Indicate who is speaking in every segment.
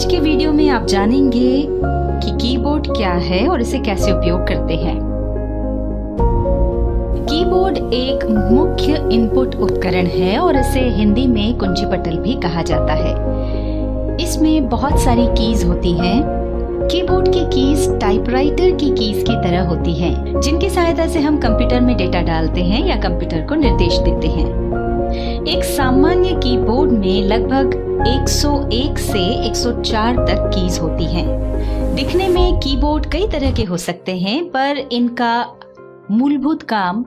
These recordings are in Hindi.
Speaker 1: आज के वीडियो में आप जानेंगे कि कीबोर्ड क्या है और इसे कैसे उपयोग करते हैं। कीबोर्ड एक मुख्य इनपुट उपकरण है और इसे हिंदी में कुंजी पटल भी कहा जाता है। इसमें बहुत सारी कीज होती हैं। कीबोर्ड की कीज टाइपराइटर की कीज की तरह होती हैं, जिनकी सहायता से हम कंप्यूटर में डेटा डालते हैं या कंप्यूटर को निर्देश देते हैं। एक सामान्य कीबोर्ड में लगभग 101 से 104 तक कीज होती हैं। दिखने में कीबोर्ड कई तरह के हो सकते हैं, पर इनका मूलभूत काम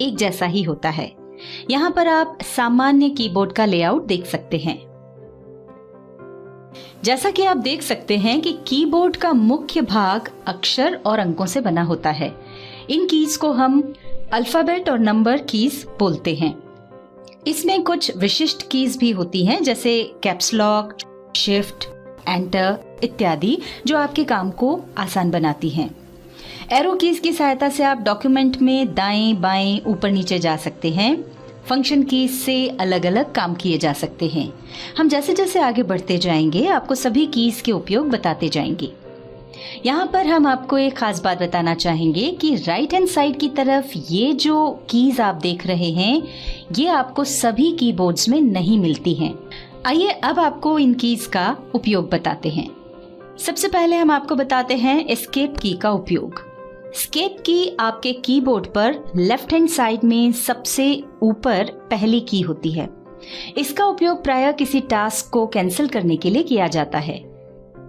Speaker 1: एक जैसा ही होता है। यहाँ पर आप सामान्य कीबोर्ड का लेआउट देख सकते हैं। जैसा कि आप देख सकते हैं कि कीबोर्ड का मुख्य भाग अक्षर और अंकों से बना होता है। इन कीज को हम अल्फाबेट और नंबर कीज बोलते हैं। इसमें कुछ विशिष्ट कीज भी होती हैं, जैसे कैप्स लॉक, शिफ्ट, एंटर इत्यादि, जो आपके काम को आसान बनाती हैं। एरो कीज की सहायता से आप डॉक्यूमेंट में दाएं बाएं ऊपर नीचे जा सकते हैं। फंक्शन कीज से अलग अलग काम किए जा सकते हैं। हम जैसे जैसे आगे बढ़ते जाएंगे आपको सभी कीज के उपयोग बताते जाएंगे। यहाँ पर हम आपको एक खास बात बताना चाहेंगे कि राइट हैंड साइड की तरफ ये जो कीज आप देख रहे हैं, ये आपको सभी कीबोर्ड्स में नहीं मिलती हैं। आइए अब आपको इन कीज का उपयोग बताते हैं। सबसे पहले हम आपको बताते हैं एस्केप की का उपयोग। एस्केप की आपके कीबोर्ड पर लेफ्ट हैंड साइड में सबसे ऊपर पहली की होती है। इसका उपयोग प्रायः किसी टास्क को कैंसिल करने के लिए किया जाता है।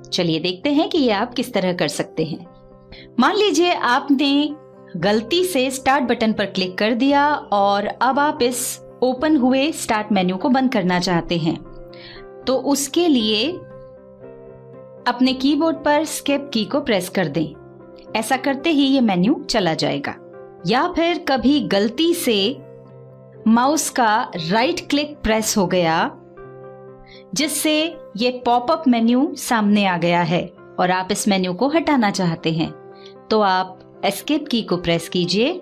Speaker 1: चलिए देखते हैं कि ये आप किस तरह कर सकते हैं। मान लीजिए आपने गलती से स्टार्ट बटन पर क्लिक कर दिया और अब आप इस ओपन हुए स्टार्ट मेन्यू को बंद करना चाहते हैं, तो उसके लिए अपने कीबोर्ड पर एस्केप की को प्रेस कर दें। ऐसा करते ही ये मेन्यू चला जाएगा। या फिर कभी गलती से माउस का राइट क्लिक प्रेस हो गया, जिससे ये पॉपअप मेन्यू सामने आ गया है और आप इस मेन्यू को हटाना चाहते हैं, तो आप एस्केप की को प्रेस कीजिए।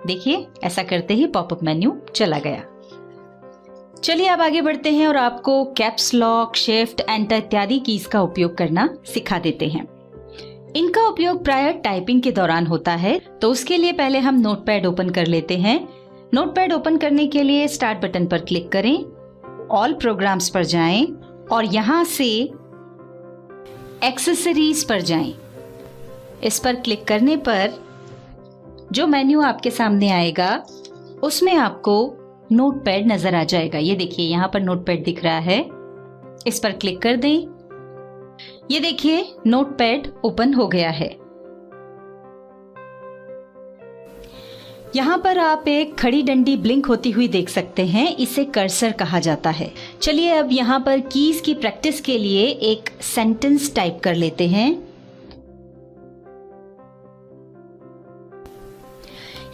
Speaker 1: देखिए, ऐसा करते ही पॉपअप मेन्यू चला गया। चलिए अब आगे बढ़ते हैं और आपको कैप्स लॉक, शिफ्ट, एंटर इत्यादि कीज का उपयोग करना सिखा देते हैं। इनका उपयोग प्रायः टाइपिंग के दौरान होता है, तो उसके लिए पहले हम नोटपैड ओपन कर लेते हैं। नोटपैड ओपन करने के लिए स्टार्ट बटन पर क्लिक करें, ऑल प्रोग्राम्स पर जाएं और यहाँ से एक्सेसरीज पर जाएं। इस पर क्लिक करने पर जो मेन्यू आपके सामने आएगा उसमें आपको नोटपैड नजर आ जाएगा। ये देखिए, यहाँ पर नोटपैड दिख रहा है। इस पर क्लिक कर दें। ये देखिए, नोटपैड ओपन हो गया है। यहाँ पर आप एक खड़ी डंडी ब्लिंक होती हुई देख सकते हैं। इसे कर्सर कहा जाता है। चलिए अब यहाँ पर कीज की प्रैक्टिस के लिए एक सेंटेंस टाइप कर लेते हैं।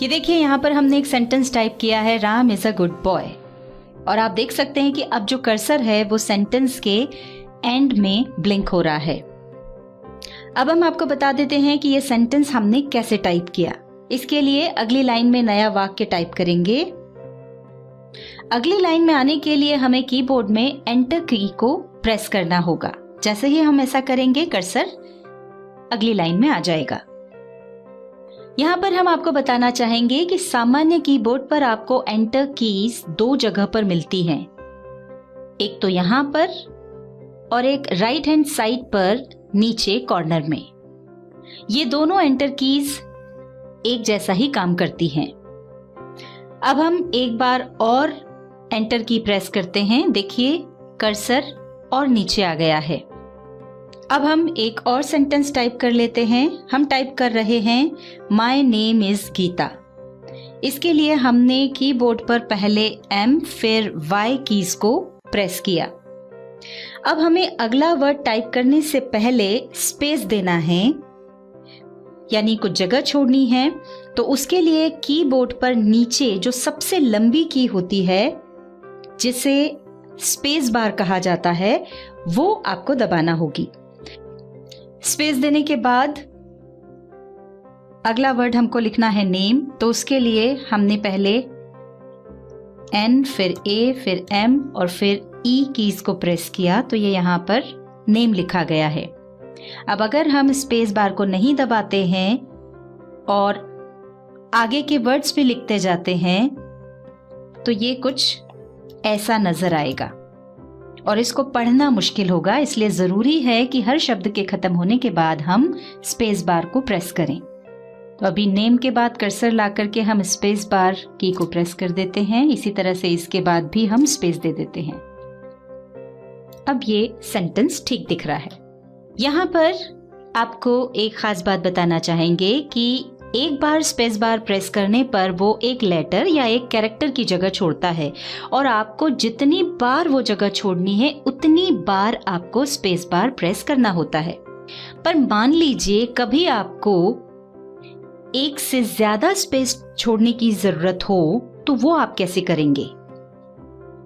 Speaker 1: ये देखिए, यहाँ पर हमने एक सेंटेंस टाइप किया है, Ram is a good boy. और आप देख सकते हैं कि अब जो कर्सर है वो सेंटेंस के एंड में ब्लिंक हो रहा है। अब हम आपको बता देते हैं कि ये सेंटेंस हमने कैसे टाइप किया। इसके लिए अगली लाइन में नया वाक्य टाइप करेंगे। अगली लाइन में आने के लिए हमें कीबोर्ड में एंटर की को प्रेस करना होगा। जैसे ही हम ऐसा करेंगे, कर्सर अगली लाइन में आ जाएगा। यहाँ पर हम आपको बताना चाहेंगे कि सामान्य कीबोर्ड पर आपको एंटर कीज दो जगह पर मिलती हैं। एक तो यहाँ पर और एक राइट हैंड साइड पर नीचे कॉर्नर में। ये दोनों एंटर कीज एक जैसा ही काम करती हैं। अब हम एक बार और एंटर की प्रेस करते हैं। देखिए, कर्सर और नीचे आ गया है। अब हम एक और सेंटेंस टाइप कर लेते हैं। हम टाइप कर रहे हैं, माय नेम इज गीता। इसके लिए हमने कीबोर्ड पर पहले एम फिर वाई कीज को प्रेस किया। अब हमें अगला वर्ड टाइप करने से पहले स्पेस देना है, यानी कुछ जगह छोड़नी है। तो उसके लिए कीबोर्ड पर नीचे जो सबसे लंबी की होती है, जिसे स्पेस बार कहा जाता है, वो आपको दबाना होगी। स्पेस देने के बाद अगला वर्ड हमको लिखना है नेम। तो उसके लिए हमने पहले एन फिर ए फिर एम और फिर ई कीज को प्रेस किया, तो ये यहाँ पर नेम लिखा गया है। अब अगर हम स्पेस बार को नहीं दबाते हैं और आगे के वर्ड्स भी लिखते जाते हैं तो ये कुछ ऐसा नजर आएगा और इसको पढ़ना मुश्किल होगा। इसलिए जरूरी है कि हर शब्द के खत्म होने के बाद हम स्पेस बार को प्रेस करें। तो अभी नेम के बाद कर्सर ला करके हम स्पेस बार की को प्रेस कर देते हैं। इसी तरह से इसके बाद भी हम स्पेस दे देते हैं। अब ये सेंटेंस ठीक दिख रहा है। यहाँ पर आपको एक खास बात बताना चाहेंगे कि एक बार स्पेस बार प्रेस करने पर वो एक लेटर या एक कैरेक्टर की जगह छोड़ता है और आपको जितनी बार वो जगह छोड़नी है उतनी बार आपको स्पेस बार प्रेस करना होता है। पर मान लीजिए कभी आपको एक से ज्यादा स्पेस छोड़ने की जरूरत हो तो वो आप कैसे करेंगे,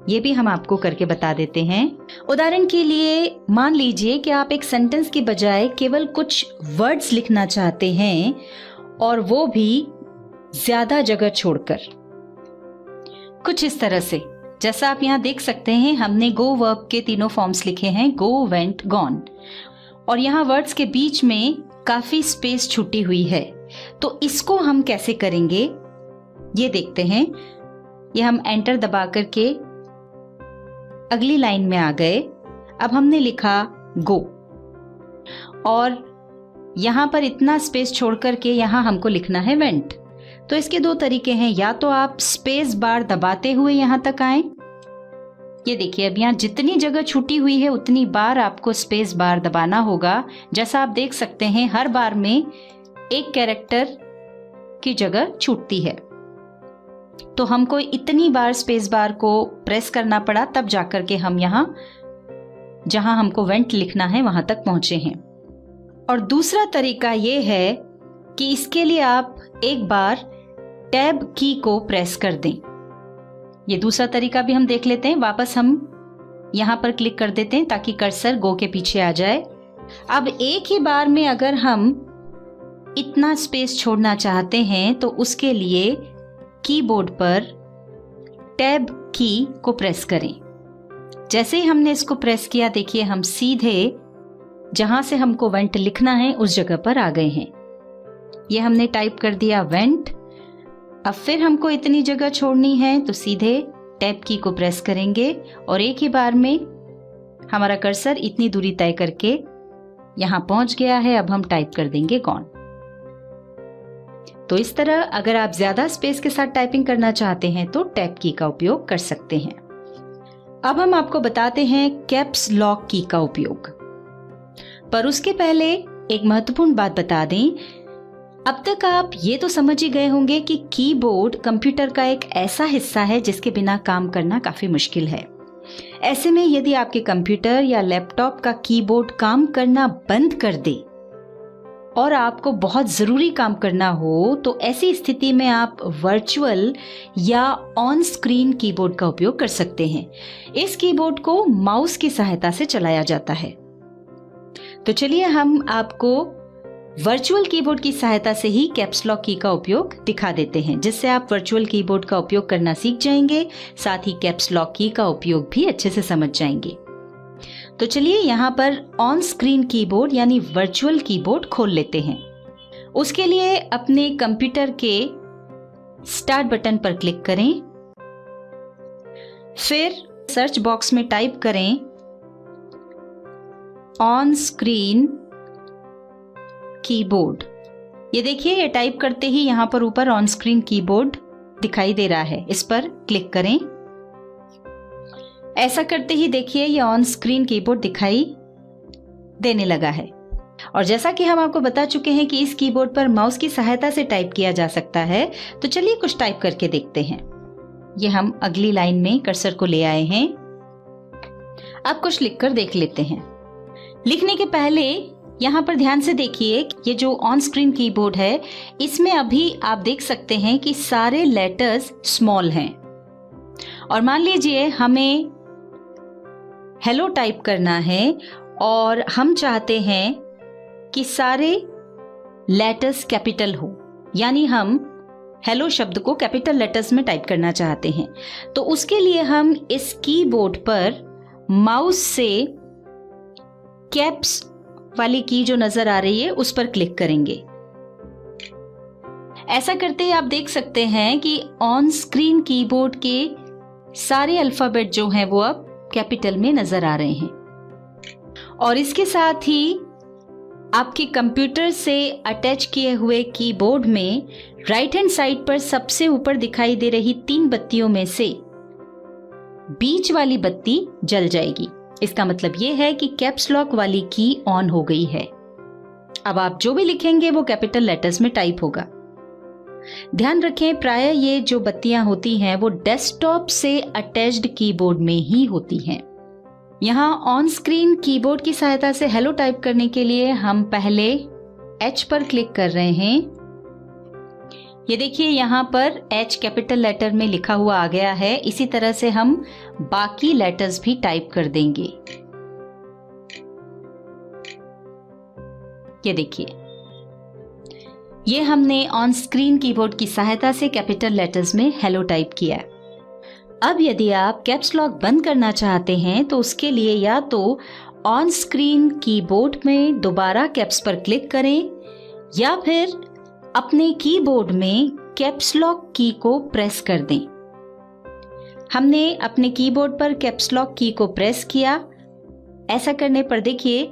Speaker 1: ये भी हम आपको करके बता देते हैं। उदाहरण के लिए मान लीजिए कि आप एक सेंटेंस की बजाय केवल कुछ वर्ड्स लिखना चाहते हैं और वो भी ज्यादा जगह छोड़कर, कुछ इस तरह से। जैसा आप यहाँ देख सकते हैं हमने गो वर्ब के तीनों फॉर्म्स लिखे हैं, गो, वेंट, गॉन, और यहाँ वर्ड्स के बीच में काफी स्पेस छूटी हुई है। तो इसको हम कैसे करेंगे ये देखते हैं। ये हम एंटर दबा करके अगली लाइन में आ गए। अब हमने लिखा गो और यहां पर इतना स्पेस छोड़ करके यहां हमको लिखना है वेंट। तो इसके दो तरीके हैं, या तो आप स्पेस बार दबाते हुए यहां तक आए। ये देखिए अब यहां जितनी जगह छूटी हुई है उतनी बार आपको स्पेस बार दबाना होगा। जैसा आप देख सकते हैं हर बार में एक कैरेक्टर की जगह छूटती है। तो हमको इतनी बार स्पेस बार को प्रेस करना पड़ा, तब जाकर के हम यहाँ जहां हमको वेंट लिखना है वहां तक पहुंचे हैं। और दूसरा तरीका ये है कि इसके लिए आप एक बार टैब की को प्रेस कर दें। ये दूसरा तरीका भी हम देख लेते हैं। वापस हम यहां पर क्लिक कर देते हैं ताकि कर्सर गो के पीछे आ जाए। अब एक ही बार में अगर हम इतना स्पेस छोड़ना चाहते हैं तो उसके लिए कीबोर्ड पर टैब की को प्रेस करें। जैसे ही हमने इसको प्रेस किया देखिए हम सीधे जहां से हमको वेंट लिखना है उस जगह पर आ गए हैं। ये हमने टाइप कर दिया वेंट। अब फिर हमको इतनी जगह छोड़नी है तो सीधे टैब की को प्रेस करेंगे और एक ही बार में हमारा कर्सर इतनी दूरी तय करके यहां पहुंच गया है। अब हम टाइप कर देंगे गॉन। तो इस तरह अगर आप ज्यादा स्पेस के साथ टाइपिंग करना चाहते हैं तो टैब की का उपयोग कर सकते हैं। अब हम आपको बताते हैं कैप्स लॉक की का उपयोग। पर उसके पहले एक महत्वपूर्ण बात बता दें। अब तक आप ये तो समझ ही गए होंगे कि कीबोर्ड कंप्यूटर का एक ऐसा हिस्सा है जिसके बिना काम करना काफी मुश्किल है। ऐसे में यदि आपके कंप्यूटर या लैपटॉप का कीबोर्ड काम करना बंद कर दे और आपको बहुत जरूरी काम करना हो तो ऐसी स्थिति में आप वर्चुअल या ऑन स्क्रीन कीबोर्ड का उपयोग कर सकते हैं। इस कीबोर्ड को माउस की सहायता से चलाया जाता है। तो चलिए हम आपको वर्चुअल कीबोर्ड की सहायता से ही कैप्स लॉक की का उपयोग दिखा देते हैं, जिससे आप वर्चुअल कीबोर्ड का उपयोग करना सीख जाएंगे, साथ ही कैप्स लॉक की का उपयोग भी अच्छे से समझ जाएंगे। तो चलिए यहाँ पर ऑन स्क्रीन कीबोर्ड यानी वर्चुअल कीबोर्ड खोल लेते हैं। उसके लिए अपने कंप्यूटर के स्टार्ट बटन पर क्लिक करें, फिर सर्च बॉक्स में टाइप करें ऑन स्क्रीन कीबोर्ड। ये देखिए ये टाइप करते ही यहाँ पर ऊपर ऑन स्क्रीन कीबोर्ड दिखाई दे रहा है। इस पर क्लिक करें। ऐसा करते ही देखिए ये ऑन स्क्रीन कीबोर्ड दिखाई देने लगा है। और जैसा कि हम आपको बता चुके हैं कि इस कीबोर्ड पर माउस की सहायता से टाइप किया जा सकता है, तो चलिए कुछ टाइप करके देखते हैं। ये हम अगली लाइन में कर्सर को ले आए हैं। अब कुछ लिखकर देख लेते हैं। लिखने के पहले यहाँ पर ध्यान से देखिए, ये जो ऑन स्क्रीन कीबोर्ड है इसमें अभी आप देख सकते हैं कि सारे लेटर्स स्मॉल हैं। और मान लीजिए हमें हेलो टाइप करना है और हम चाहते हैं कि सारे लेटर्स कैपिटल हो, यानी हम हेलो शब्द को कैपिटल लेटर्स में टाइप करना चाहते हैं। तो उसके लिए हम इस कीबोर्ड पर माउस से कैप्स वाली की जो नजर आ रही है उस पर क्लिक करेंगे। ऐसा करते ही आप देख सकते हैं कि ऑन स्क्रीन कीबोर्ड के सारे अल्फाबेट जो हैं वो अब कैपिटल में नजर आ रहे हैं। और इसके साथ ही आपके कंप्यूटर से अटैच किए हुए कीबोर्ड में राइट हैंड साइड पर सबसे ऊपर दिखाई दे रही 3 बत्तियों में से बीच वाली बत्ती जल जाएगी। इसका मतलब ये है कि कैप्स लॉक वाली की ऑन हो गई है। अब आप जो भी लिखेंगे वो कैपिटल लेटर्स में टाइप होगा। ध्यान रखें, प्राय ये जो बत्तियां होती हैं वो डेस्कटॉप से अटैच्ड कीबोर्ड में ही होती हैं। यहाँ ऑन स्क्रीन कीबोर्ड की सहायता से हेलो टाइप करने के लिए हम पहले H पर क्लिक कर रहे हैं। ये देखिए यहाँ पर H कैपिटल लेटर में लिखा हुआ आ गया है। इसी तरह से हम बाकी लेटर्स भी टाइप कर देंगे। ये देखिए, ये हमने ऑन स्क्रीन कीबोर्ड की सहायता से कैपिटल लेटर्स में हेलो टाइप किया। अब यदि आप कैप्स लॉक बंद करना चाहते हैं तो उसके लिए या तो ऑन स्क्रीन कीबोर्ड में दोबारा कैप्स पर क्लिक करें या फिर अपने कीबोर्ड में कैप्स लॉक की को प्रेस कर दें। हमने अपने कीबोर्ड पर कैप्स लॉक की को प्रेस किया। ऐसा करने पर देखिए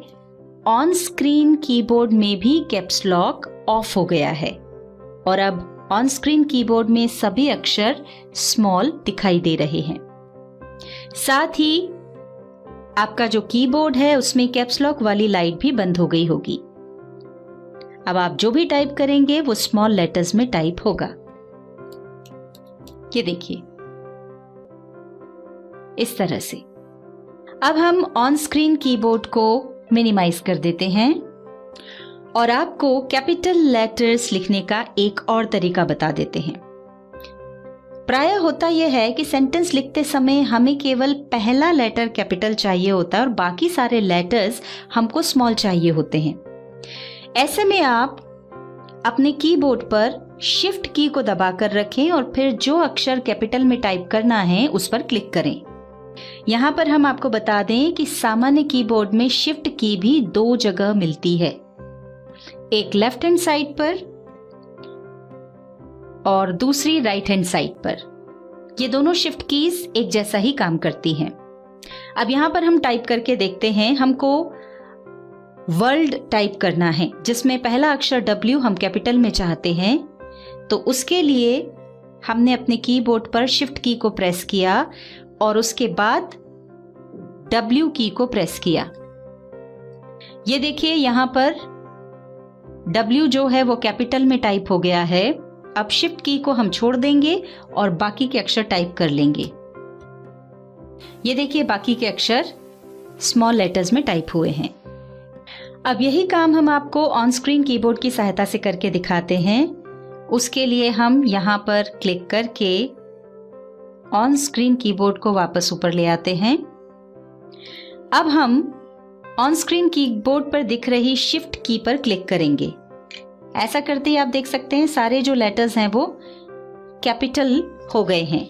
Speaker 1: ऑन स्क्रीन कीबोर्ड में भी कैप्स लॉक ऑफ हो गया है और अब ऑन स्क्रीन कीबोर्ड में सभी अक्षर स्मॉल दिखाई दे रहे हैं। साथ ही आपका जो कीबोर्ड है उसमें कैप्स लॉक वाली लाइट भी बंद हो गई होगी। अब आप जो भी टाइप करेंगे वो स्मॉल लेटर्स में टाइप होगा। ये देखिए, इस तरह से। अब हम ऑन स्क्रीन कीबोर्ड को मिनिमाइज कर देते हैं और आपको कैपिटल लेटर्स लिखने का एक और तरीका बता देते हैं। प्रायः होता यह है कि सेंटेंस लिखते समय हमें केवल पहला लेटर कैपिटल चाहिए होता है और बाकी सारे लेटर्स हमको स्मॉल चाहिए होते हैं। ऐसे में आप अपने कीबोर्ड पर शिफ्ट की को दबाकर रखें और फिर जो अक्षर कैपिटल में टाइप करना है उस पर क्लिक करें। यहाँ पर हम आपको बता दें कि सामान्य कीबोर्ड में शिफ्ट की भी 2 जगह मिलती है, एक लेफ्ट हैंड साइड पर और दूसरी राइट हैंड साइड पर। ये दोनों शिफ्ट कीज एक जैसा ही काम करती हैं। अब यहां पर हम टाइप करके देखते हैं। हमको वर्ल्ड टाइप करना है जिसमें पहला अक्षर W हम कैपिटल में चाहते हैं, तो उसके लिए हमने अपने कीबोर्ड पर शिफ्ट की को प्रेस किया और उसके बाद W की को प्रेस किया। ये देखिए यहां पर W जो है वो कैपिटल में टाइप हो गया है। अब शिफ्ट की को हम छोड़ देंगे और बाकी के अक्षर टाइप कर लेंगे। ये देखिए बाकी के अक्षर स्मॉल लेटर्स में टाइप हुए हैं। अब यही काम हम आपको ऑन स्क्रीन कीबोर्ड की सहायता से करके दिखाते हैं। उसके लिए हम यहाँ पर क्लिक करके ऑन स्क्रीन कीबोर्ड को वापस ऊपर ले आते हैं। अब हम ऑन स्क्रीन कीबोर्ड पर दिख रही शिफ्ट की पर क्लिक करेंगे। ऐसा करते ही आप देख सकते हैं सारे जो लेटर्स हैं वो कैपिटल हो गए हैं।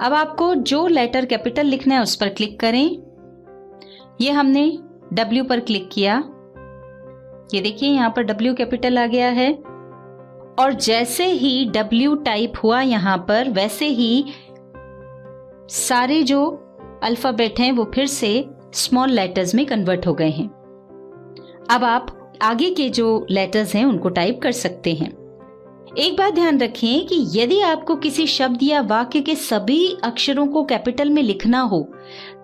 Speaker 1: अब आपको जो लेटर कैपिटल लिखना है उस पर क्लिक करें। ये हमने W पर क्लिक किया। ये देखिए यहाँ पर W कैपिटल आ गया है और जैसे ही W टाइप हुआ यहाँ पर वैसे ही सारे जो अल्फाबेट हैं वो फिर से स्मॉल लेटर्स में कन्वर्ट हो गए हैं। अब आप आगे के जो लेटर्स हैं उनको टाइप कर सकते हैं। एक बात ध्यान रखें कि यदि आपको किसी शब्द या वाक्य के सभी अक्षरों को कैपिटल में लिखना हो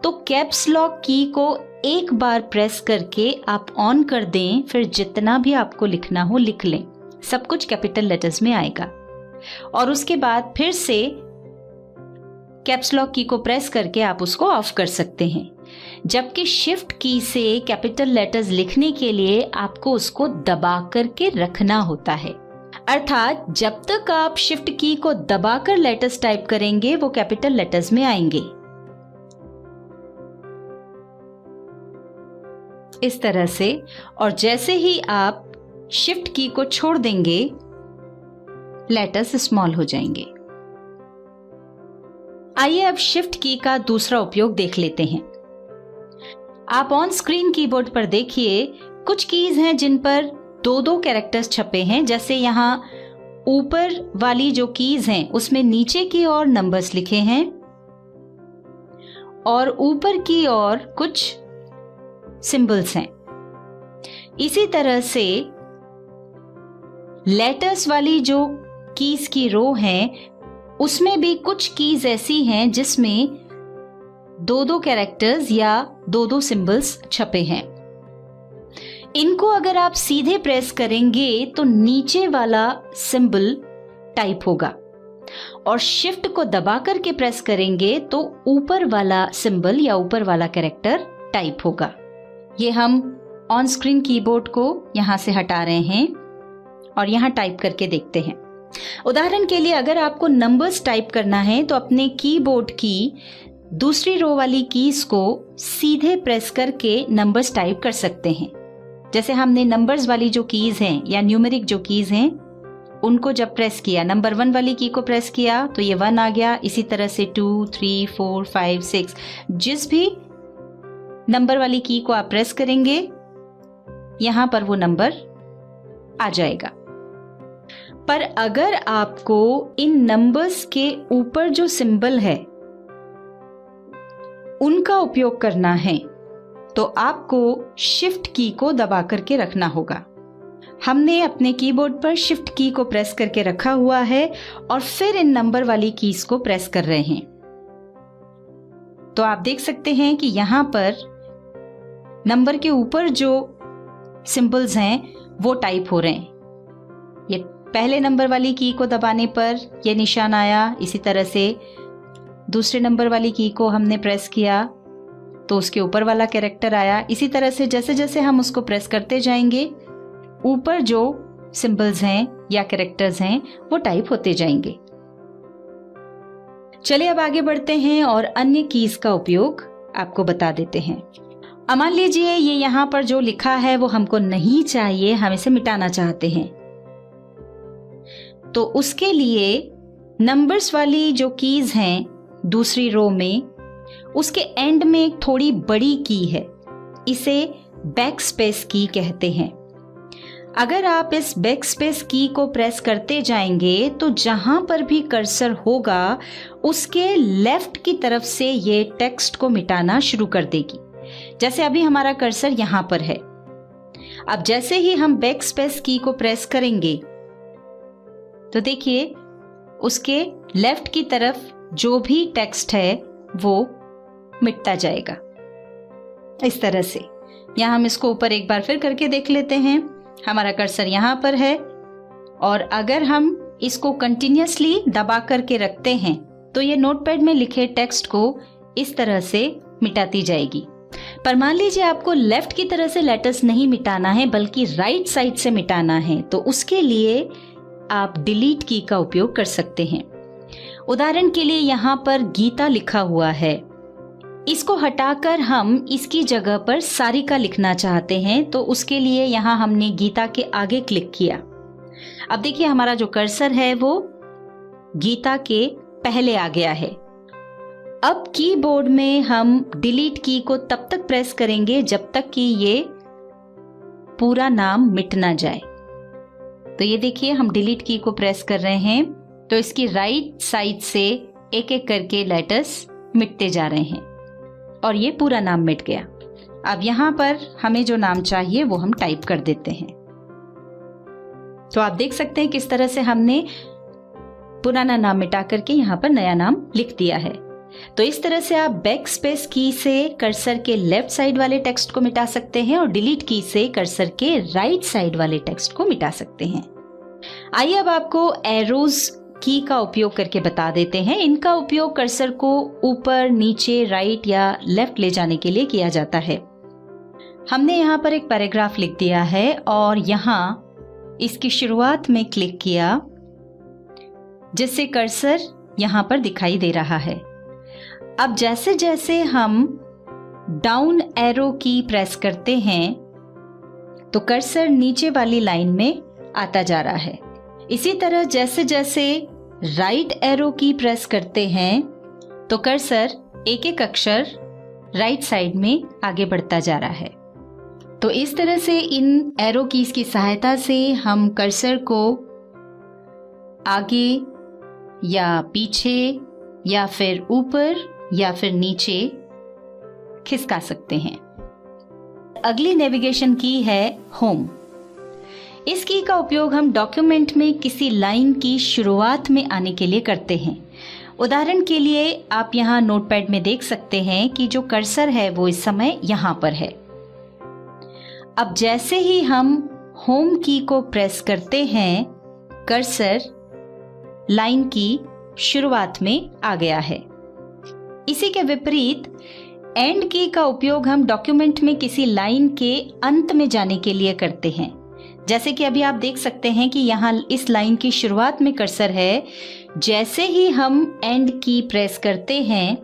Speaker 1: तो कैप्स लॉक की को एक बार प्रेस करके आप ऑन कर दें, फिर जितना भी आपको लिखना हो लिख लें, सब कुछ कैपिटल लेटर्स में आएगा। और उसके बाद फिर से कैप्स लॉक की को प्रेस करके आप उसको ऑफ कर सकते हैं। जबकि शिफ्ट की से कैपिटल लेटर्स लिखने के लिए आपको उसको दबा करके रखना होता है। अर्थात जब तक आप शिफ्ट की को दबाकर लेटर्स टाइप करेंगे वो कैपिटल लेटर्स में आएंगे। इस तरह से, और जैसे ही आप शिफ्ट की को छोड़ देंगे लेटर्स स्मॉल हो जाएंगे। आइए अब शिफ्ट की का दूसरा उपयोग देख लेते हैं। आप ऑन स्क्रीन कीबोर्ड पर देखिए कुछ कीज हैं जिन पर 2-2 कैरेक्टर्स छपे हैं। जैसे यहाँ ऊपर वाली जो कीज हैं उसमें नीचे की ओर नंबर्स लिखे हैं और ऊपर की ओर कुछ सिंबल्स हैं। इसी तरह से लेटर्स वाली जो कीज की रो है उसमें भी कुछ कीज ऐसी हैं जिसमें 2-2 कैरेक्टर्स या 2-2 सिंबल्स छपे हैं। इनको अगर आप सीधे प्रेस करेंगे तो नीचे वाला सिंबल टाइप होगा और शिफ्ट को दबा करके प्रेस करेंगे तो ऊपर वाला सिंबल या ऊपर वाला कैरेक्टर टाइप होगा। ये हम ऑन स्क्रीन कीबोर्ड को यहां से हटा रहे हैं और यहां टाइप करके देखते हैं। उदाहरण के लिए अगर आपको नंबर्स टाइप करना है तो अपने कीबोर्ड की दूसरी रो वाली कीज को सीधे प्रेस करके नंबर्स टाइप कर सकते हैं। जैसे हमने नंबर्स वाली जो कीज हैं या न्यूमेरिक जो कीज हैं उनको जब प्रेस किया, नंबर 1 वाली की को प्रेस किया तो ये 1 आ गया। इसी तरह से 2, 3, 4, 5, 6 जिस भी नंबर वाली की को आप प्रेस करेंगे यहां पर वो नंबर आ जाएगा। पर अगर आपको इन नंबर्स के ऊपर जो सिंबल है उनका उपयोग करना है तो आपको शिफ्ट की को दबा करके रखना होगा। हमने अपने कीबोर्ड पर शिफ्ट की को प्रेस करके रखा हुआ है और फिर इन नंबर वाली कीज को प्रेस कर रहे हैं। तो आप देख सकते हैं कि यहां पर नंबर के ऊपर जो सिंबल्स हैं वो टाइप हो रहे हैं। ये पहले नंबर वाली की को दबाने पर यह निशान आया। इसी तरह से दूसरे नंबर वाली की को हमने प्रेस किया तो उसके ऊपर वाला कैरेक्टर आया। इसी तरह से जैसे जैसे हम उसको प्रेस करते जाएंगे ऊपर जो सिंबल्स हैं या कैरेक्टर्स हैं वो टाइप होते जाएंगे। चलिए अब आगे बढ़ते हैं और अन्य कीज का उपयोग आपको बता देते हैं। अब मान लीजिए ये यहाँ पर जो लिखा है वो हमको नहीं चाहिए, हम इसे मिटाना चाहते हैं। तो उसके लिए नंबर्स वाली जो कीज हैं दूसरी रो में उसके एंड में एक थोड़ी बड़ी की है, इसे बैक स्पेस की कहते हैं। अगर आप इस बैक स्पेस की को प्रेस करते जाएंगे तो जहां पर भी कर्सर होगा उसके लेफ्ट की तरफ से ये टेक्स्ट को मिटाना शुरू कर देगी। जैसे अभी हमारा कर्सर यहां पर है। अब जैसे ही हम बैक स्पेस की को प्रेस करेंगे तो देखिए उसके लेफ्ट की तरफ जो भी टेक्स्ट है वो मिटता जाएगा इस तरह से। यहां हम इसको ऊपर एक बार फिर करके देख लेते हैं। हमारा कर्सर यहां पर है और अगर हम इसको कंटिन्यूअसली दबा करके रखते हैं तो ये नोटपैड में लिखे टेक्स्ट को इस तरह से मिटाती जाएगी। पर मान लीजिए आपको लेफ्ट की तरह से लेटर्स नहीं मिटाना है बल्कि राइट साइड से मिटाना है तो उसके लिए आप डिलीट की का उपयोग कर सकते हैं। उदाहरण के लिए यहाँ पर गीता लिखा हुआ है, इसको हटाकर हम इसकी जगह पर सारिका लिखना चाहते हैं तो उसके लिए यहाँ हमने गीता के आगे क्लिक किया। अब देखिए हमारा जो कर्सर है वो गीता के पहले आ गया है। अब कीबोर्ड में हम डिलीट की को तब तक प्रेस करेंगे जब तक कि ये पूरा नाम मिट ना जाए। तो ये देखिए हम डिलीट की को प्रेस कर रहे हैं तो इसकी राइट साइड से एक एक करके लेटर्स मिटते जा रहे हैं और ये पूरा नाम मिट गया। अब यहाँ पर हमें जो नाम चाहिए वो हम टाइप कर देते हैं। तो आप देख सकते हैं किस तरह से हमने पुराना नाम मिटा करके यहाँ पर नया नाम लिख दिया है। तो इस तरह से आप बैक स्पेस की से कर्सर के लेफ्ट साइड वाले टेक्स्ट को मिटा सकते हैं और डिलीट की से कर्सर के राइट साइड वाले टेक्स्ट को मिटा सकते हैं। आइए अब आपको एरोज की का उपयोग करके बता देते हैं। इनका उपयोग कर्सर को ऊपर, नीचे, राइट या लेफ्ट ले जाने के लिए किया जाता है। हमने यहाँ पर एक पैराग्राफ लिख दिया है और यहाँ इसकी शुरुआत में क्लिक किया जिससे कर्सर यहाँ पर दिखाई दे रहा है। अब जैसे जैसे हम डाउन एरो की प्रेस करते हैं तो कर्सर नीचे वाली लाइन में आता जा रहा है। इसी तरह जैसे जैसे राइट एरो की प्रेस करते हैं तो कर्सर एक एक अक्षर राइट साइड में आगे बढ़ता जा रहा है। तो इस तरह से इन एरो कीज की सहायता से हम कर्सर को आगे या पीछे या फिर ऊपर या फिर नीचे खिसका सकते हैं। अगली नेविगेशन की है होम। इस की का उपयोग हम डॉक्यूमेंट में किसी लाइन की शुरुआत में आने के लिए करते हैं। उदाहरण के लिए आप यहाँ नोटपैड में देख सकते हैं कि जो कर्सर है वो इस समय यहाँ पर है। अब जैसे ही हम होम की को प्रेस करते हैं, कर्सर लाइन की शुरुआत में आ गया है। इसी के विपरीत एंड की का उपयोग हम डॉक्यूमेंट में किसी लाइन के अंत में जाने के लिए करते हैं। जैसे कि अभी आप देख सकते हैं कि यहाँ इस लाइन की शुरुआत में कर्सर है। जैसे ही हम एंड की प्रेस करते हैं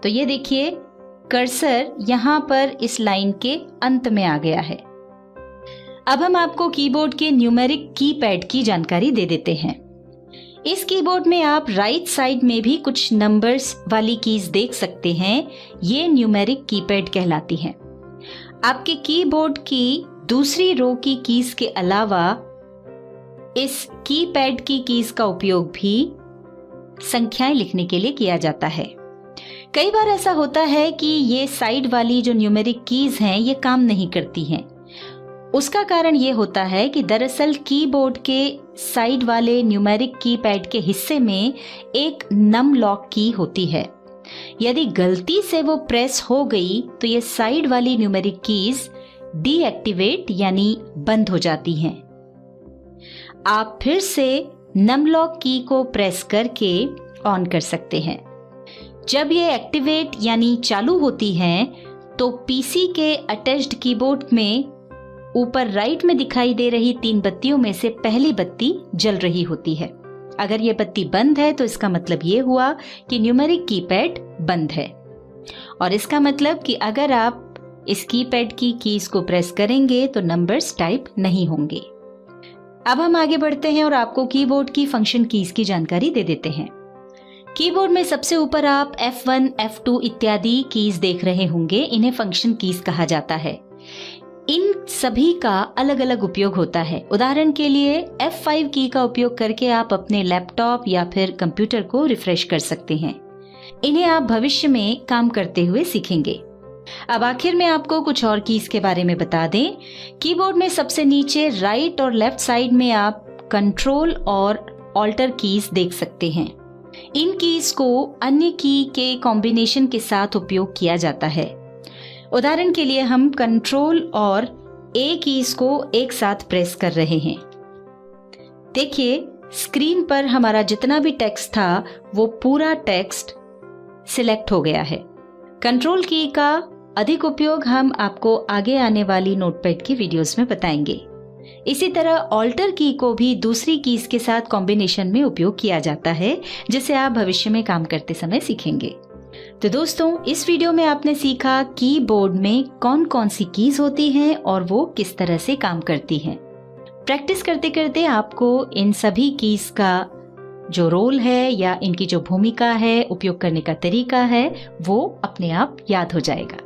Speaker 1: तो ये देखिए कर्सर यहाँ पर इस लाइन के अंत में आ गया है। अब हम आपको कीबोर्ड के न्यूमेरिक कीपैड की जानकारी दे देते हैं। इस कीबोर्ड में आप राइट साइड में भी कुछ नंबर्स वाली कीज देख सकते हैं। ये न्यूमेरिक कीपैड कहलाती हैं। आपके कीबोर्ड की दूसरी रो की कीज के अलावा इस कीपैड की कीज का उपयोग भी संख्याएं लिखने के लिए किया जाता है। कई बार ऐसा होता है कि ये साइड वाली जो न्यूमेरिक कीज हैं ये काम नहीं करती हैं। उसका कारण ये होता है कि दरअसल कीबोर्ड के साइड वाले न्यूमेरिक कीपैड के हिस्से में एक नम लॉक की होती है। यदि गलती से वो प्रेस हो गई तो ये साइड वाली न्यूमेरिक कीज डीएक्टिवेट यानी बंद हो जाती हैं। आप फिर से नम लॉक की को प्रेस करके ऑन कर सकते हैं। जब ये एक्टिवेट यानी चालू होती हैं तो पीसी के अटैच्ड कीबोर्ड में ऊपर राइट में दिखाई दे रही 3 बत्तियों में से पहली बत्ती जल रही होती है। अगर ये बत्ती बंद है तो इसका मतलब ये हुआ कि न्यूमेरिक कीपैड बंद है, और इसका मतलब कि अगर आप इस कीपैड की कीज को प्रेस करेंगे तो नंबर्स टाइप नहीं होंगे। अब हम आगे बढ़ते हैं और आपको कीबोर्ड की फंक्शन कीज की जानकारी दे देते हैं। कीबोर्ड में सबसे ऊपर आप F1, F2 इत्यादि कीज देख रहे होंगे। इन्हें फंक्शन कीज कहा जाता है। इन सभी का अलग अलग उपयोग होता है। उदाहरण के लिए F5 की का उपयोग करके आप अपने लैपटॉप या फिर कंप्यूटर को रिफ्रेश कर सकते हैं। इन्हें आप भविष्य में काम करते हुए सीखेंगे। अब आखिर में आपको कुछ और कीज के बारे में बता दें। कीबोर्ड में सबसे नीचे राइट और लेफ्ट साइड में आप कंट्रोल और ऑल्टर कीज देख सकते हैं। इन कीज को अन्य की के कॉम्बिनेशन के साथ उपयोग किया जाता है। उदाहरण के लिए हम कंट्रोल और ए कीज को एक साथ प्रेस कर रहे हैं। देखिए स्क्रीन पर हमारा जितना भी टेक्स्ट था वो पूरा टेक्स्ट सिलेक्ट हो गया है। कंट्रोल की का अधिक उपयोग हम आपको आगे आने वाली नोटपैड की वीडियोस में बताएंगे। इसी तरह ऑल्टर की को भी दूसरी कीज के साथ कॉम्बिनेशन में उपयोग किया जाता है, जिसे आप भविष्य में काम करते समय सीखेंगे। तो दोस्तों, इस वीडियो में आपने सीखा कीबोर्ड में कौन कौन सी कीज होती हैं और वो किस तरह से काम करती हैं। प्रैक्टिस करते करते आपको इन सभी कीज का जो रोल है या इनकी जो भूमिका है, उपयोग करने का तरीका है, वो अपने आप याद हो जाएगा।